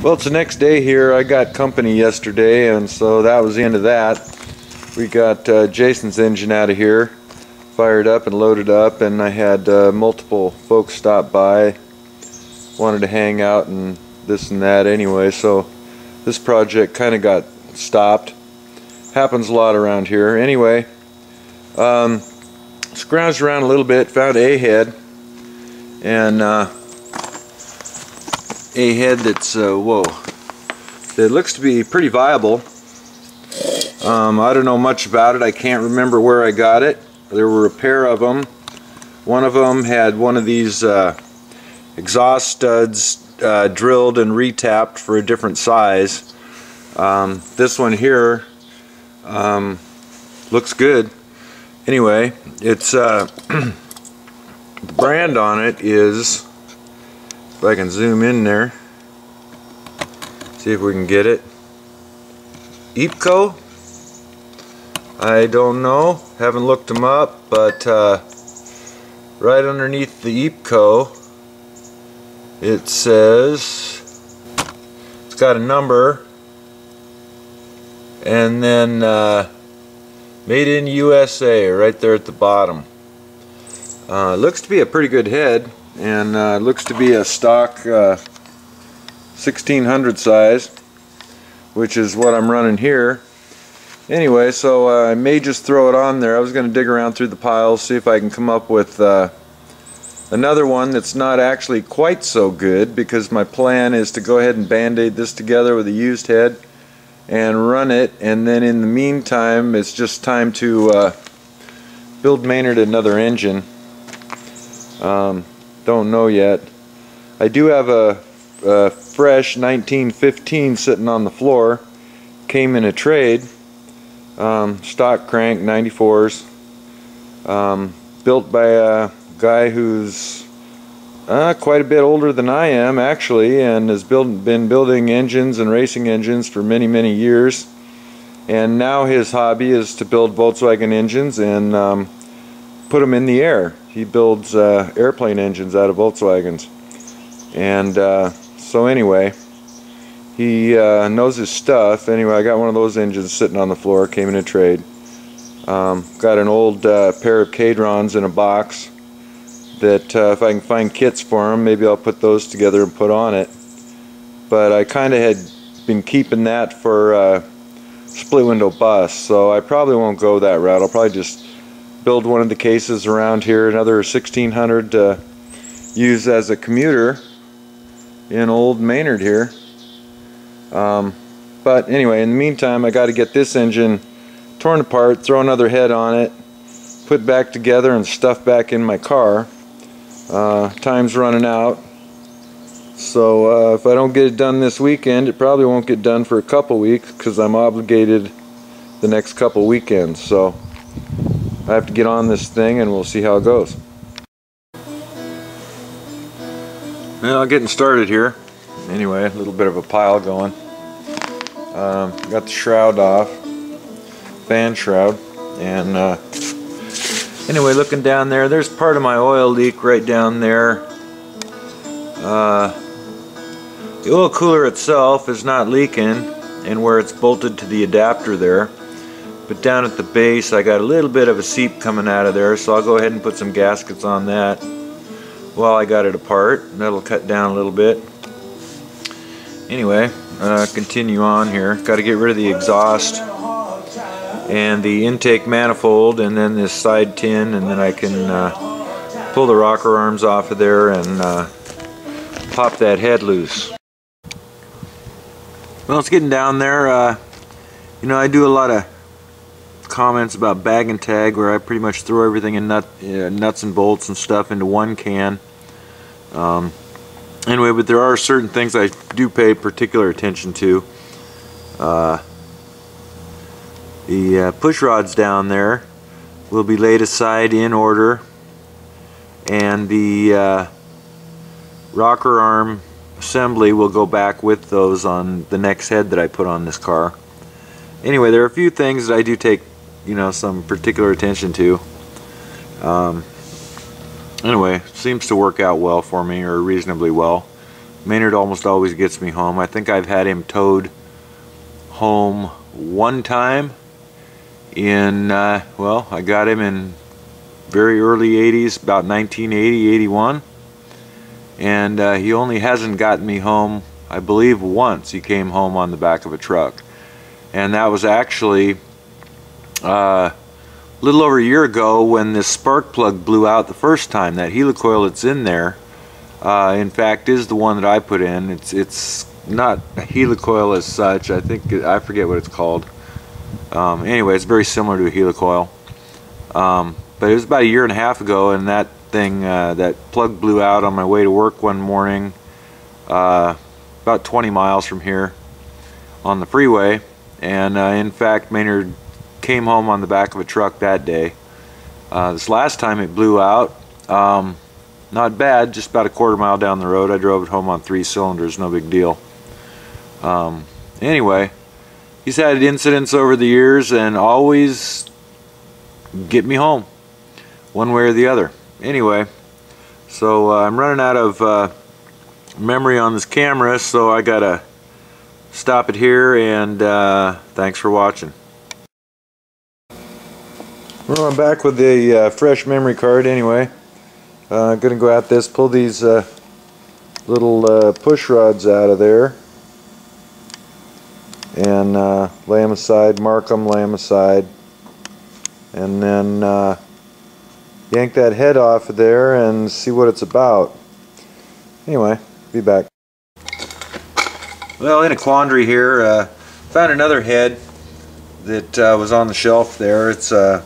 Well, it's the next day here. I got company yesterday, and so that was the end of that. We got Jason's engine out of here, fired up and loaded up, and I had multiple folks stop by, wanted to hang out and this and that anyway, so this project kind of got stopped. Happens a lot around here. Anyway, scrounged around a little bit, found a head, and a head that's whoa, that looks to be pretty viable. I don't know much about it. I can't remember where I got it. There were a pair of them. One of them had one of these exhaust studs drilled and retapped for a different size. This one here looks good. Anyway, it's the brand on it is, if I can zoom in there, see if we can get it, IPCO? I don't know, haven't looked them up, but right underneath the IPCO it says, it's got a number, and then made in USA right there at the bottom. Looks to be a pretty good head, and looks to be a stock 1600 size, which is what I'm running here. Anyway, so I may just throw it on there. I was going to dig around through the piles, see if I can come up with another one that's not actually quite so good, because my plan is to go ahead and band-aid this together with a used head and run it, and then in the meantime it's just time to build Maynard another engine. Don't know yet. I do have a fresh 1915 sitting on the floor. Came in a trade. Stock crank 94s. Built by a guy who's quite a bit older than I am, actually, and has been building engines and racing engines for many years. And now his hobby is to build Volkswagen engines and put them in the air. He builds airplane engines out of Volkswagens, and so anyway, he knows his stuff. Anyway, I got one of those engines sitting on the floor, came in a trade. Got an old pair of Cadrons in a box that if I can find kits for them, maybe I'll put those together and put on it. But I kind of had been keeping that for split window bus, so I probably won't go that route. I'll probably just build one of the cases around here, another 1600 to use as a commuter in old Maynard here. But anyway, in the meantime, I got to get this engine torn apart, throw another head on it, put back together and stuff back in my car. Time's running out, so if I don't get it done this weekend, it probably won't get done for a couple weeks, because I'm obligated the next couple weekends. So I have to get on this thing, and we'll see how it goes. Well, getting started here. Anyway, a little bit of a pile going. Got the shroud off, fan shroud, and anyway, looking down there, there's part of my oil leak right down there. The oil cooler itself is not leaking, and where it's bolted to the adapter there. But down at the base, I got a little bit of a seep coming out of there, so I'll go ahead and put some gaskets on that while I got it apart. That'll cut down a little bit. Anyway, continue on here. Got to get rid of the exhaust and the intake manifold, and then this side tin, and then I can pull the rocker arms off of there and pop that head loose. Well, it's getting down there. You know, I do a lot of comments about bag and tag, where I pretty much throw everything in nuts and bolts and stuff into one can. Anyway, but there are certain things I do pay particular attention to. The push rods down there will be laid aside in order, and the rocker arm assembly will go back with those on the next head that I put on this car. Anyway, there are a few things that I do take, you know, some particular attention to. Anyway, seems to work out well for me, or reasonably well. Maynard almost always gets me home. I think I've had him towed home one time in, well, I got him in very early 80s, about 1980, 81. And he only hasn't gotten me home, I believe, once. He came home on the back of a truck. And that was actually a little over a year ago when this spark plug blew out the first time. That helicoil that's in there, in fact, is the one that I put in. It's not a helicoil as such. I forget what it's called. Anyway, it's very similar to a helicoil. But it was about a year and a half ago, and that thing, that plug blew out on my way to work one morning, about 20 miles from here on the freeway. And in fact, Maynard came home on the back of a truck that day. This last time it blew out, not bad, just about a quarter mile down the road. I drove it home on 3 cylinders, no big deal. Anyway, he's had incidents over the years and always get me home one way or the other. Anyway, so I'm running out of memory on this camera, so I gotta stop it here, and thanks for watching. Well, I'm back with the fresh memory card anyway. I'm gonna go at this, pull these little push rods out of there, and lay them aside, mark them, lay them aside, and then yank that head off of there and see what it's about. Anyway, be back. Well, in a quandary here, found another head that was on the shelf there. It's a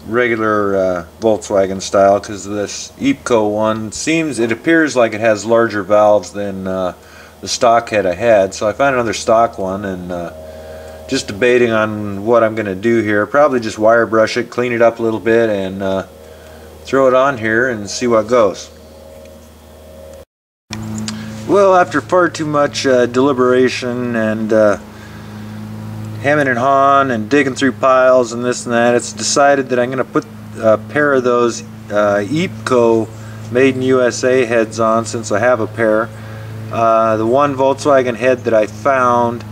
regular Volkswagen style, because this EPCO one it appears like it has larger valves than the stock head I had. So I found another stock one, and just debating on what I'm going to do here. Probably just wire brush it, clean it up a little bit, and throw it on here and see what goes. Well, after far too much deliberation and hemming and hawing and digging through piles and this and that, it's decided that I'm going to put a pair of those EPCO Made in USA heads on, since I have a pair. The one Volkswagen head that I found,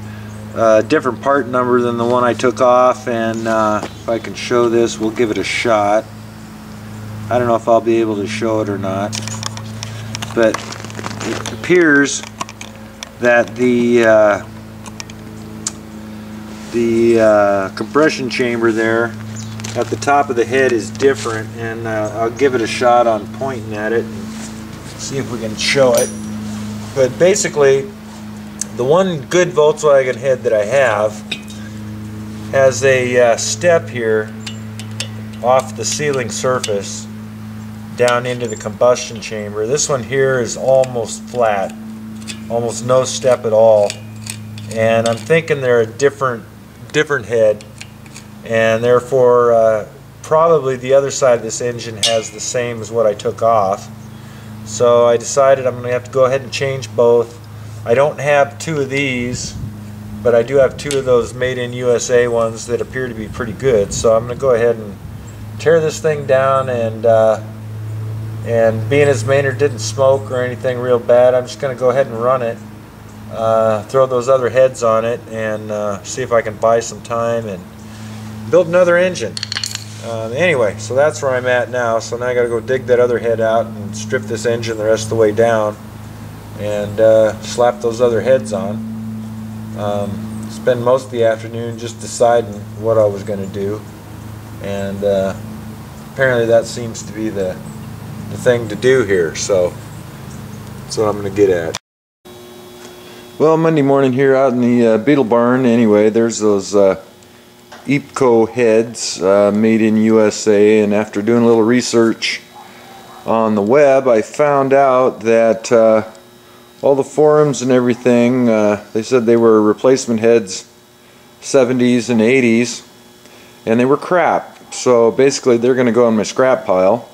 different part number than the one I took off, and if I can show this, we'll give it a shot. I don't know if I'll be able to show it or not, but it appears that the compression chamber there at the top of the head is different, and I'll give it a shot on pointing at it and see if we can show it. But basically, the one good Volkswagen head that I have has a step here off the sealing surface down into the combustion chamber. This one here is almost flat, almost no step at all, and I'm thinking they're a different head, and therefore probably the other side of this engine has the same as what I took off. So I decided I'm going to have to go ahead and change both. I don't have 2 of these, but I do have 2 of those Made in USA ones that appear to be pretty good. So I'm going to go ahead and tear this thing down, and being as Maynard didn't smoke or anything real bad, I'm just going to go ahead and run it, throw those other heads on it, and see if I can buy some time and build another engine. Anyway, so that's where I'm at now. So now I got to go dig that other head out and strip this engine the rest of the way down, and slap those other heads on. Spend most of the afternoon just deciding what I was going to do, and apparently that seems to be the thing to do here, so that's what I'm going to get at. Well, Monday morning here out in the Beetle Barn, anyway, there's those EPCO heads made in USA, and after doing a little research on the web, I found out that all the forums and everything, they said they were replacement heads 70s and 80s, and they were crap. So basically they're going to go in my scrap pile.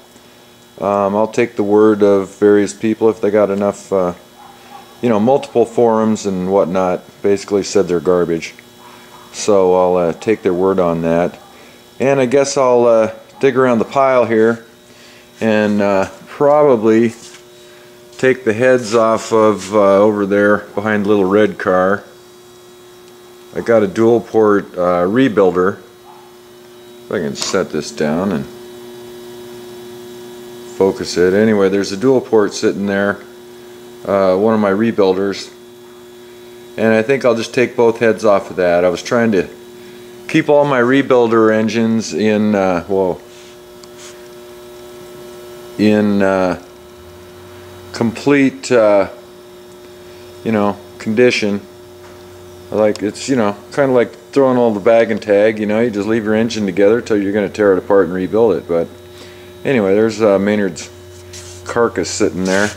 I'll take the word of various people if they got enough, you know, multiple forums and whatnot basically said they're garbage. So I'll take their word on that. And I guess I'll dig around the pile here and probably take the heads off of over there behind the little red car. I got a dual port rebuilder. If I can set this down and focus it. Anyway, there's a dual port sitting there, one of my rebuilders, and I think I'll just take both heads off of that. I was trying to keep all my rebuilder engines in complete you know, condition. Like, it's, you know, kind of like throwing all the bag and tag, you know, you just leave your engine together till you're going to tear it apart and rebuild it. But anyway, there's Maynard's carcass sitting there,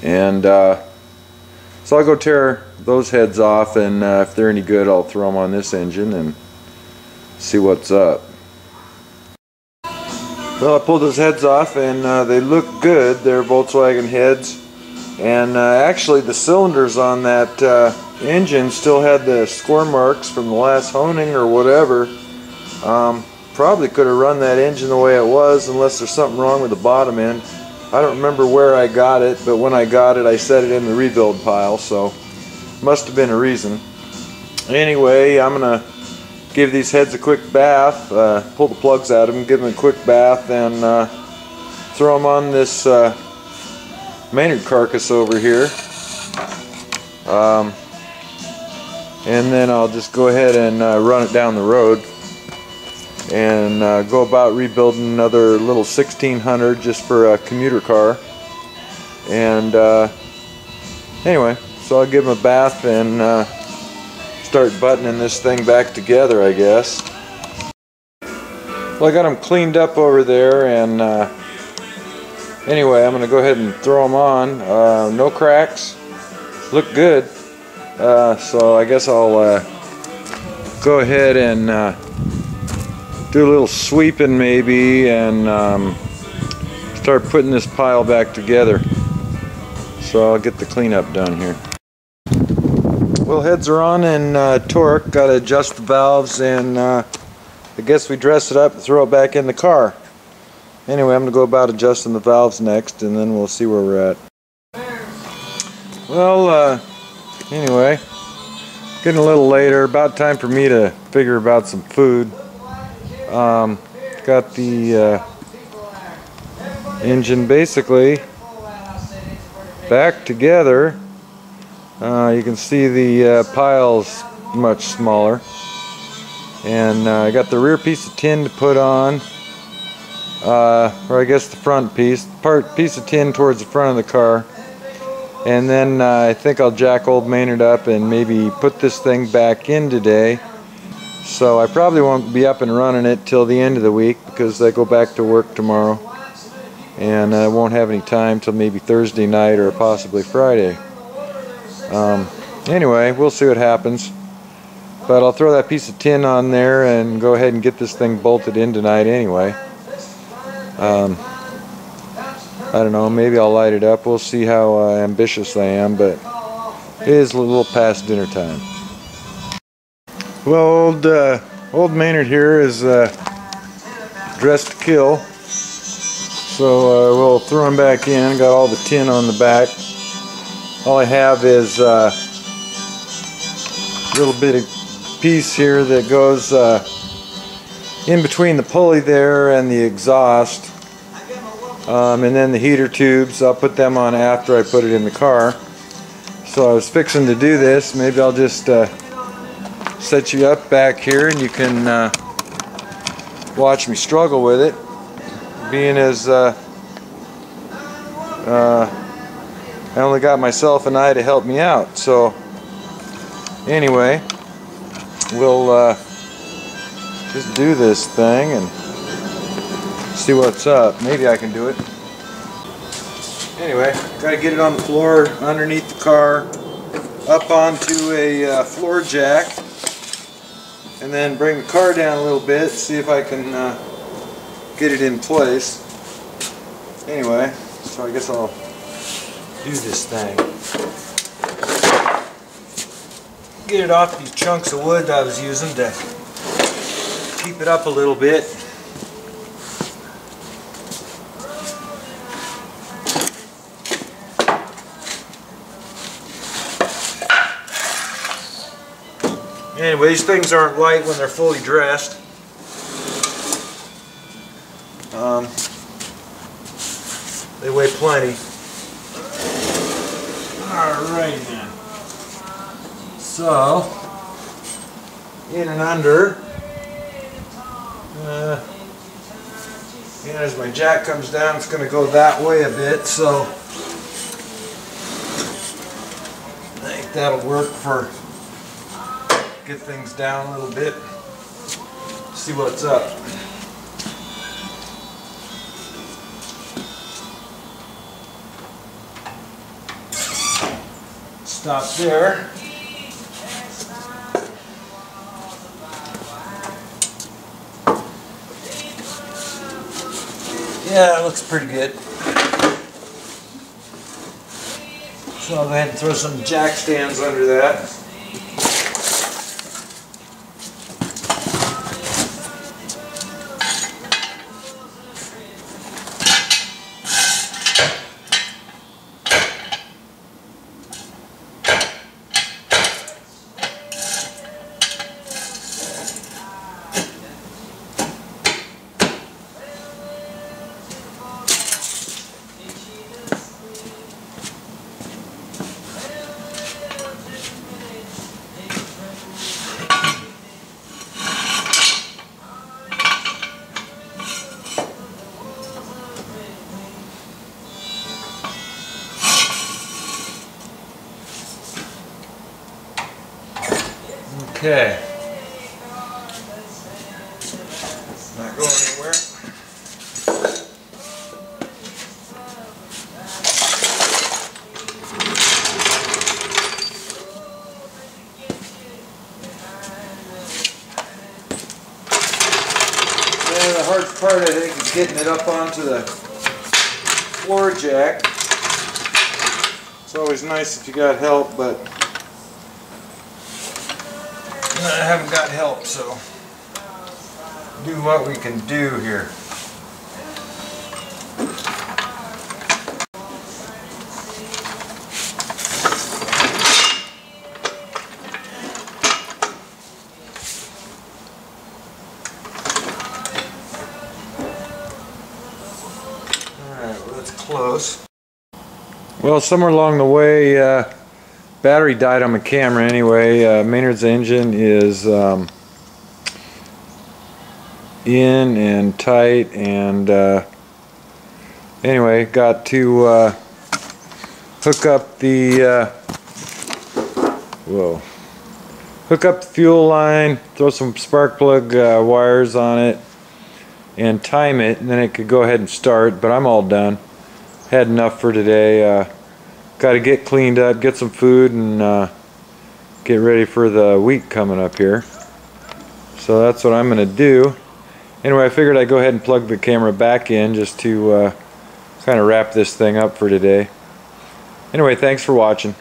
and so I'll go tear those heads off, and if they're any good, I'll throw them on this engine and see what's up. Well, I pulled those heads off, and they look good. They're Volkswagen heads, and actually the cylinders on that engine still had the score marks from the last honing or whatever. Probably could have run that engine the way it was, unless there's something wrong with the bottom end. I don't remember where I got it, but when I got it, I set it in the rebuild pile, so must have been a reason. Anyway, I'm gonna give these heads a quick bath, pull the plugs out of them, give them a quick bath, and throw them on this Maynard carcass over here. And then I'll just go ahead and run it down the road and go about rebuilding another little 1600 just for a commuter car. And anyway, so I'll give them a bath and start buttoning this thing back together, I guess. Well, I got them cleaned up over there, and anyway, I'm going to go ahead and throw them on. No cracks, look good. So I guess I'll go ahead and do a little sweeping maybe, and start putting this pile back together. So I'll get the cleanup done here. Well, heads are on and torque. Got to adjust the valves, and I guess we dress it up and throw it back in the car. Anyway, I'm going to go about adjusting the valves next, and then we'll see where we're at. Well, anyway, getting a little later. About time for me to figure about some food. Got the engine basically back together. You can see the pile's much smaller, and I got the rear piece of tin to put on, or I guess the front piece of tin towards the front of the car, and then I think I'll jack old Maynard up and maybe put this thing back in today. So I probably won't be up and running it till the end of the week, because I go back to work tomorrow, and I won't have any time till maybe Thursday night or possibly Friday. Anyway, we'll see what happens, but I'll throw that piece of tin on there and go ahead and get this thing bolted in tonight anyway. I don't know, maybe I'll light it up. We'll see how ambitious I am, but it is a little past dinner time. Well, old Maynard here is dressed to kill, so we'll throw him back in. Got all the tin on the back. All I have is a little bit of piece here that goes in between the pulley there and the exhaust, and then the heater tubes. I'll put them on after I put it in the car. So I was fixing to do this. Maybe I'll just set you up back here, and you can watch me struggle with it, being as I only got myself and I to help me out. So anyway, we'll just do this thing and see what's up. Maybe I can do it. Anyway, gotta get it on the floor underneath the car, up onto a floor jack, and then bring the car down a little bit, see if I can get it in place. Anyway, so I guess I'll do this thing. Get it off these chunks of wood I was using to keep it up a little bit. Anyway, these things aren't light when they're fully dressed. They weigh plenty. Alright then. So, in and under. And as my jack comes down, it's going to go that way a bit, so I think that'll work for get things down a little bit. See what's up. Stop there. Yeah, it looks pretty good. So I'll go ahead and throw some jack stands under that. Okay. Not going anywhere. And the hard part, I think, is getting it up onto the floor jack. It's always nice if you got help, but I haven't got help, so do what we can do here. Alright, well, that's close. Well, somewhere along the way, battery died on my camera anyway. Maynard's engine is in and tight, and anyway, got to hook up the hook up the fuel line, throw some spark plug wires on it, and time it, and then it could go ahead and start. But I'm all done. Had enough for today. Got to get cleaned up, get some food, and get ready for the week coming up here. So that's what I'm going to do. Anyway, I figured I'd go ahead and plug the camera back in just to kind of wrap this thing up for today. Anyway, thanks for watching.